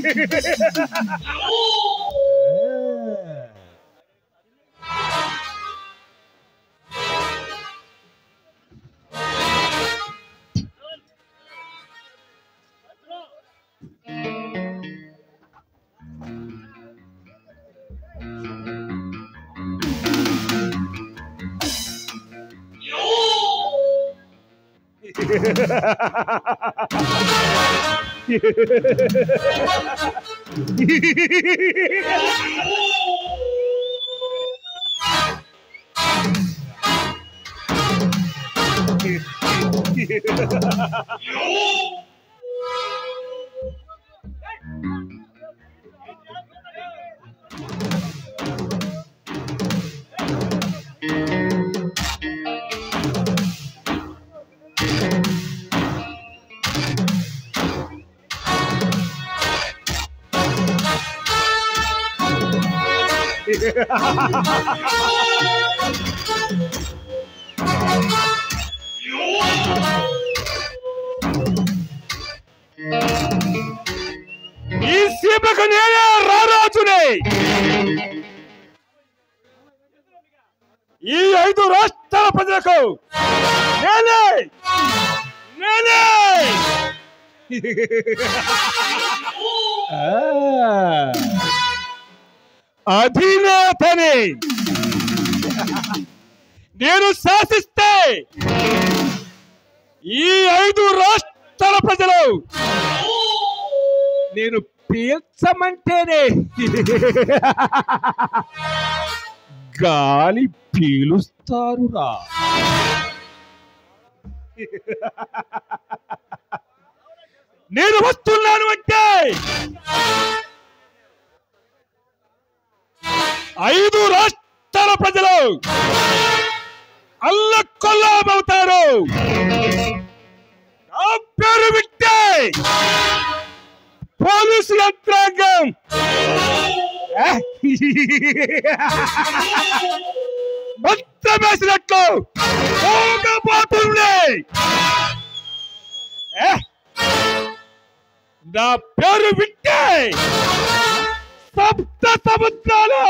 ఈ సీమకు నేనే రారాజునే. ఈ 5 రాష్ట్రాల ప్రజలకు నేనే నేనే అధినేతని. నేను శాసిస్తే ఈ 5 రాష్ట్రాల ప్రజలు నేను పీల్చమంటేనే గాలి పీలుస్తారురా. నేను వస్తున్నాను అంటే 5 రాష్ట్రాల ప్రజలు అల్లకొల్లామవుతారు. నా పేరు వింటే పోలీసు యంత్రాంగం మొత్తం వేసినట్లు పోగబోతుంది. నా పేరు వింటే సప్త సముద్రాలు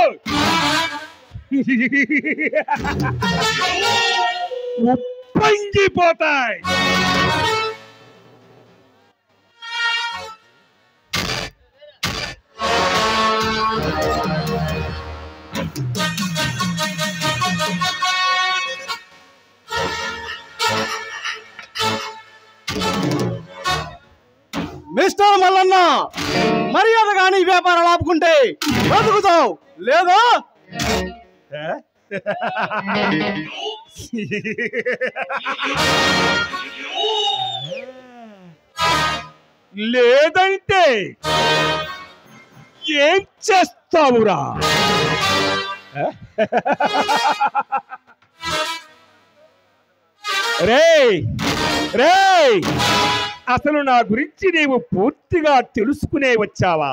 ఉప్పొంగిపోతాయి. మిస్టర్ మల్లన్న, మర్యాద గాని వ్యాపారాలు ఆపుకుంటే బతుకుతావు, లేదా లేదంటే ఏం చేస్తావురా? రేయ్ రేయ్, అసలు నా గురించి నీవు పూర్తిగా తెలుసుకునే వచ్చావా?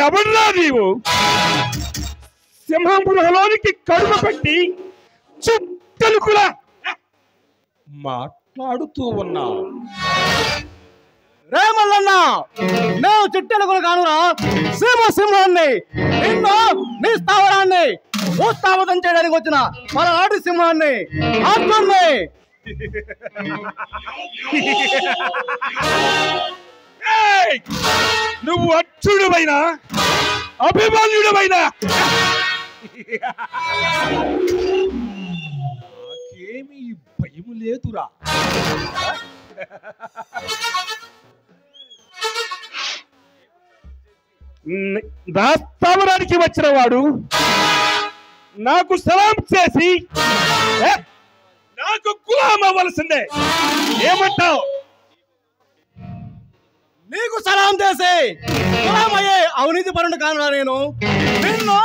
ఎవరురా నీవు? సింహం గృహలోనికి కడుపు పెట్టి చుట్టలుకులా మాట్లాడుతూ ఉన్నావు. రే మల్లన్న, నేను చుట్టెలుగులు కానురా, సింహాన్ని, నిన్ను నీ స్థావరాన్ని భూస్థాపితం చేయడానికి వచ్చిన పలనాటి సింహాన్ని ఆత్మని. నువ్వు అచ్చుడువైనా అభిమాన్యుడమైనా నాకేమీ భయం లేదురా. నా స్థావరానికి వచ్చిన వాడు నాకు సలాం చేసి నాకు గులాం అవ్వాల్సిందే. ఏమంటావు? నీకు సలాం చేసి గులాం అయ్యే అవినీతి పరుడు కానురా నేను. నిన్ను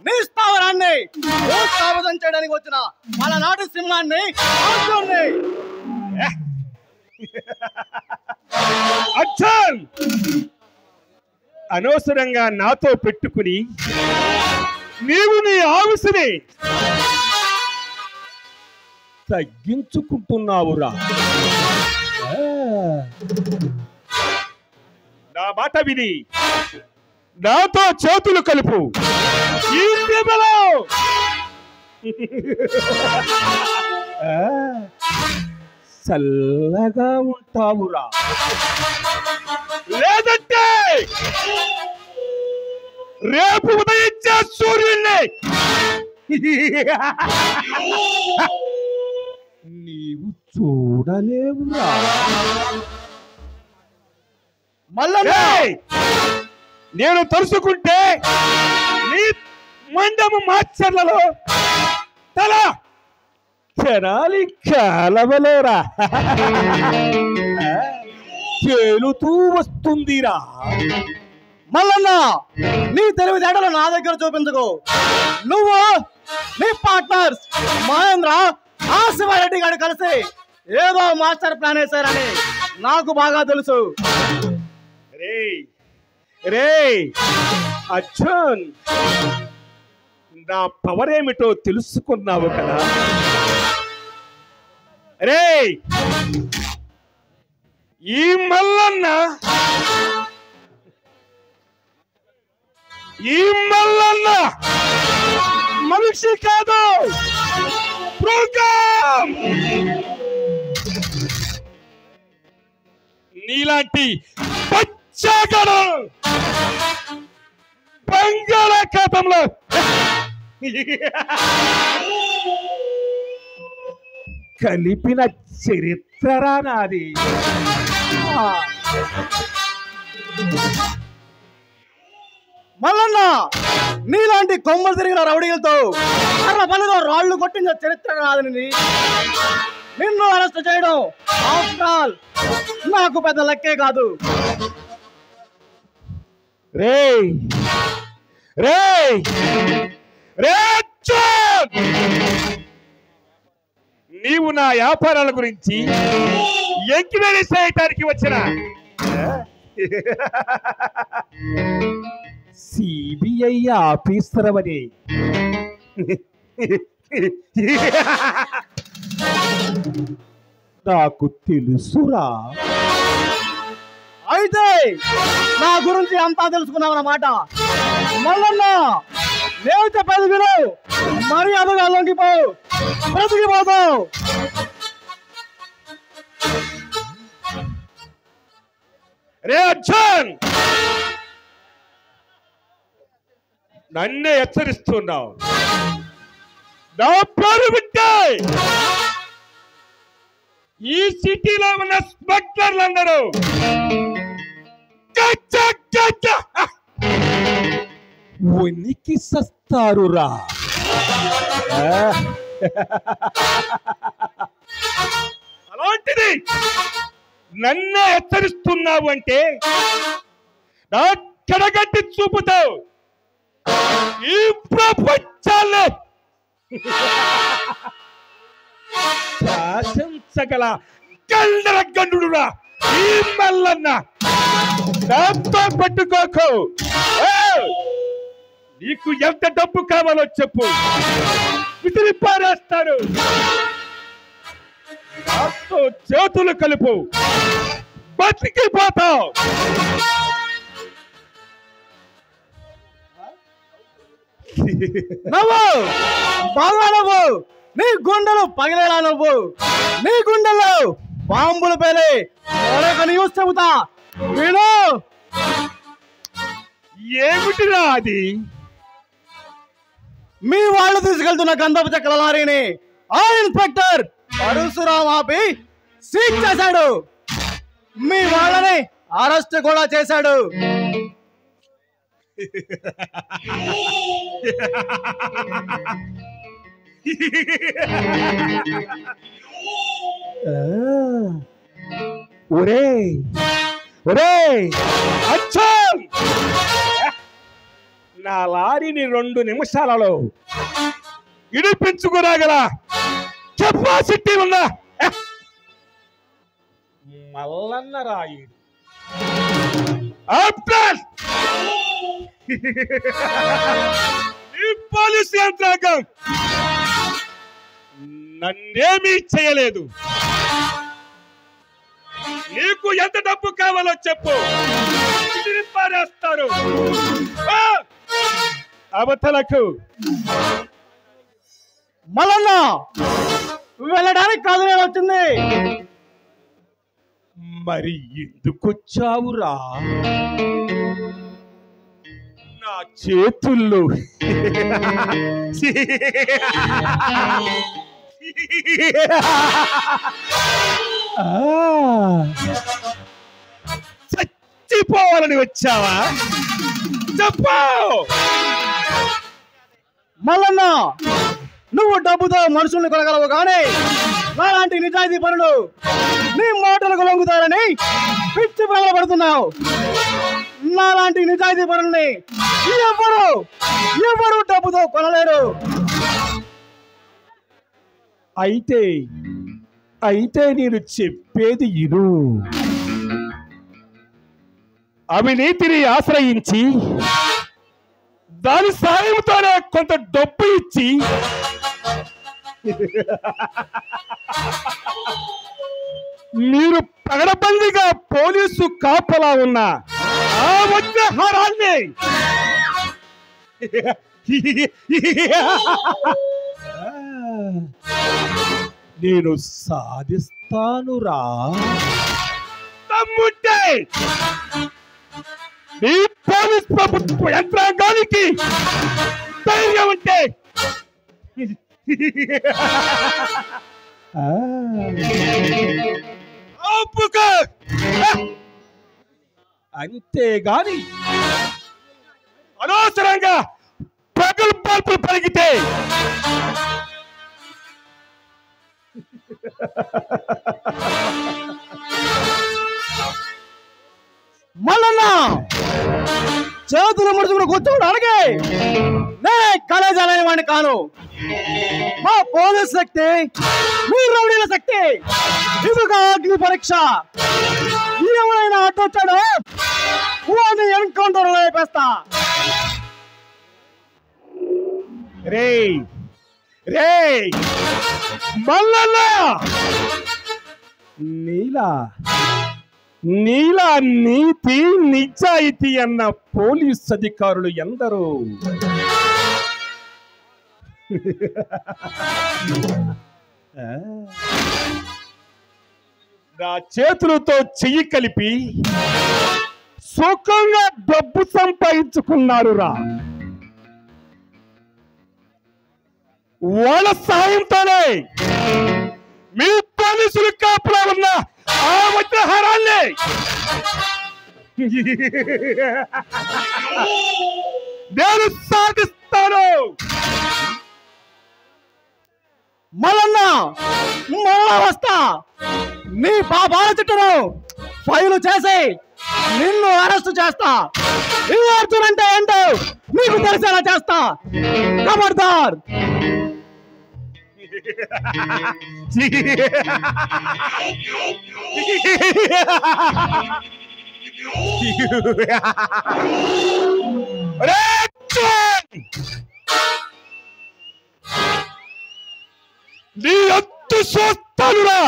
నీ స్థావరాన్ని భూస్థాపితం చేయడానికి వచ్చిన పలనాటి సింహాన్ని ఆత్మని. అచ్చన్, అనవసరంగా నాతో పెట్టుకుని నీవు నీ ఆవిసిని తగ్గించుకుంటున్నావురా. నా మాట విని నాతో చేతులు కలుపు. ఈ సీమలో చల్లగా ఉంటావురా, లేదంటే రేపు ఉదయించే సూర్యుడిని నీవు చూడలేవురా. మల్లన్న, నేను తలుసుకుంటే నీ మండము మాచర్లలో తల క్షణాలి కాలవలేరా తేలుతూ వస్తుందిరా. మల్లన్న, నీ తెలివితేటలు నా దగ్గర చూపించుకో. నువ్వు నీ పార్ట్నర్స్ మహేంద్ర ఆ శివారెడ్డి గారు కలిసి ఏదో మాస్టర్ ప్లాన్ వేశారని నాకు బాగా తెలుసు. రే రే అర్జున్, నా పవర్ ఏమిటో తెలుసుకున్నావు కదా. రే ఈ మల్లన్న మనిషి కాదు, మృగం. నీలాంటి పచ్చగడు బంగాళాఖాతంలో కలిపిన చరిత్రరా నాది. మల్లన్న, నీలాంటి కొమ్మలు తిరిగిన రౌడీలతో అర్ర పనిలో రాళ్లు కొట్టిన చరిత్ర నాదని నిన్ను అరెస్ట్ చేయడం ఆఫ్టర్ ఆల్ నాకు పెద్ద లెక్కే కాదు. రే రే రే అర్జున్, నీవు నా వ్యాపారాల గురించి ఎంక్వైరీ చేయటానికి వచ్చిన సిబిఐ ఆఫీసర్ అని నాకు తెలుసురా. అయితే నా గురించి అంతా తెలుసుకున్నావన్నమాట. మల్లన్న, నేను చెప్పేది విను, మర్యాదగా లొంగిపో, బ్రతికిపోతావు. రే అర్జున్, నన్నే హెచ్చరిస్తున్నావు. నా పేరు వింటే ఈ సిటీలో ఉన్న స్మగ్లర్లందరూ ఉనికి సస్తారురా. అలాంటిది నన్నే హెచ్చరిస్తున్నావు అంటే నా కడగట్టి చూపుతావు ఈ ప్రపంచాల్లో శాసించగల గండర గండుడురా ఈ మల్లన్న. నాతో పట్టుకోకు. నీకు ఎంత డబ్బు కావాలో చెప్పు, విసిరి పారేస్తాను. నాతో చేతులు కలుపు, బతికిపోతావు. నవ్వు, బాగా నవ్వు. నీ గుండెలు పగిలేలా నవ్వు. నీ గుండెల్లో బాంబులు పేలే మరొక న్యూస్ చెబుతా విను. ఏమిటిరా అది? మీ వాళ్ళు తీసుకెళ్తున్న గంధపు చెక్కల లారీని ఆ ఇన్స్పెక్టర్ పరశురాం ఆపి సీజ్ చేశాడు. మీ వాళ్ళని అరెస్ట్ కూడా చేశాడు. ఒరే ఒరే అర్జున్, నా లారీని 2 నిమిషాలలో ఇడిపించుకురాగల కెపాసిటీ ఉందా? మల్లన్న రాయుడు ఈ పోలీసు యంత్రాంగం నన్నేమీ చేయలేదు. నీకు ఎంత డబ్బు కావాలో చెప్పు, విసిరి పారేస్తారు. అవతలకు మల్లన్న వెళ్ళడానికి కాదు నేను వచ్చింది. మరి ఎందుకొచ్చావురా? నా చేతుల్లో చచ్చిపోవాలని వచ్చావా? చెప్పు. మల్లన్న నువ్వు డబ్బుతో మనుషుల్ని కొనగలవు కానీ నాలాంటి నిజాయితీ పనులు నీ మాటలకు లొంగుతారని పిచ్చి ప్రజలు పడుతున్నావు. నాలాంటి నిజాయితీ పనుల్ని ఎవరు డబ్బుతో కొనలేరు. అయితే నేను చెప్పేది ఇరు. అవినీతిని ఆశ్రయించి దాని సాయంతోనే కొంత డబ్బు ఇచ్చి మీరు పగడబందిగా పోలీసు కాపలా ఉన్న ఆ వజ్రహారాన్ని నేను సాధిస్తానురా. తమ్ముంటే ఈ పోలీస్ ప్రభుత్వ యంత్రాంగానికి ధైర్యం ఉంటే అంతేగాని అనవసరంగా ప్రగల్భాలు పలికితే మల్లన్న చేతులు ముడుచుకుని కూర్చోడానికి నేనే కలేజాలని వాడిని కాను. మా పోలీస్ శక్తి మీ రౌడీల శక్తి ఇదిగా అగ్ని పరీక్ష. ఎవరైనా అడ్డొచ్చాడో వాడిని ఎన్కౌంటర్ వేపేస్తా. రే మల్లన్న, నీలా నీతి నిజాయితీ అన్న పోలీస్ అధికారులు ఎందరో. నా చేతులతో చెయ్యి కలిపి సుఖంగా డబ్బు సంపాదించుకున్నారురా. వాళ్ళ సాయంతోనే మీ పోలీసులు కాపులా ఉన్న ఆ వజ్రహారాన్ని నేను సాధిస్తాను. మల్లన్న మళ్ళా వస్తా. నీ పాపాల చుట్టూ ఫైలు చేసి నిన్ను అరెస్ట్ చేస్తా. ఈ అర్జున్ అంటే ఏంటో నీకు తెలిసేలా చేస్తా. ఖబర్దార్. నీ అంతు చూస్తానురా.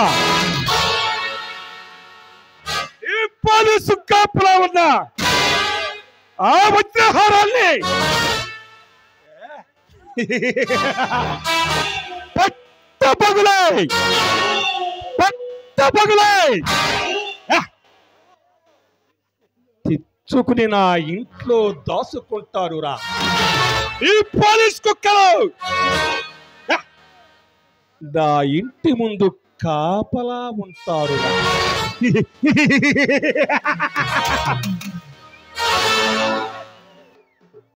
ఈ పోలీసు కాపులా ఉన్న ఆ వజ్రహారాన్ని పట్టపగులై తెచ్చుకుని నా ఇంట్లో దాచుకుంటారురా ఈ పోలీస్ కుక్కలు. నా ఇంటి ముందు కాపలా ఉంటారురా.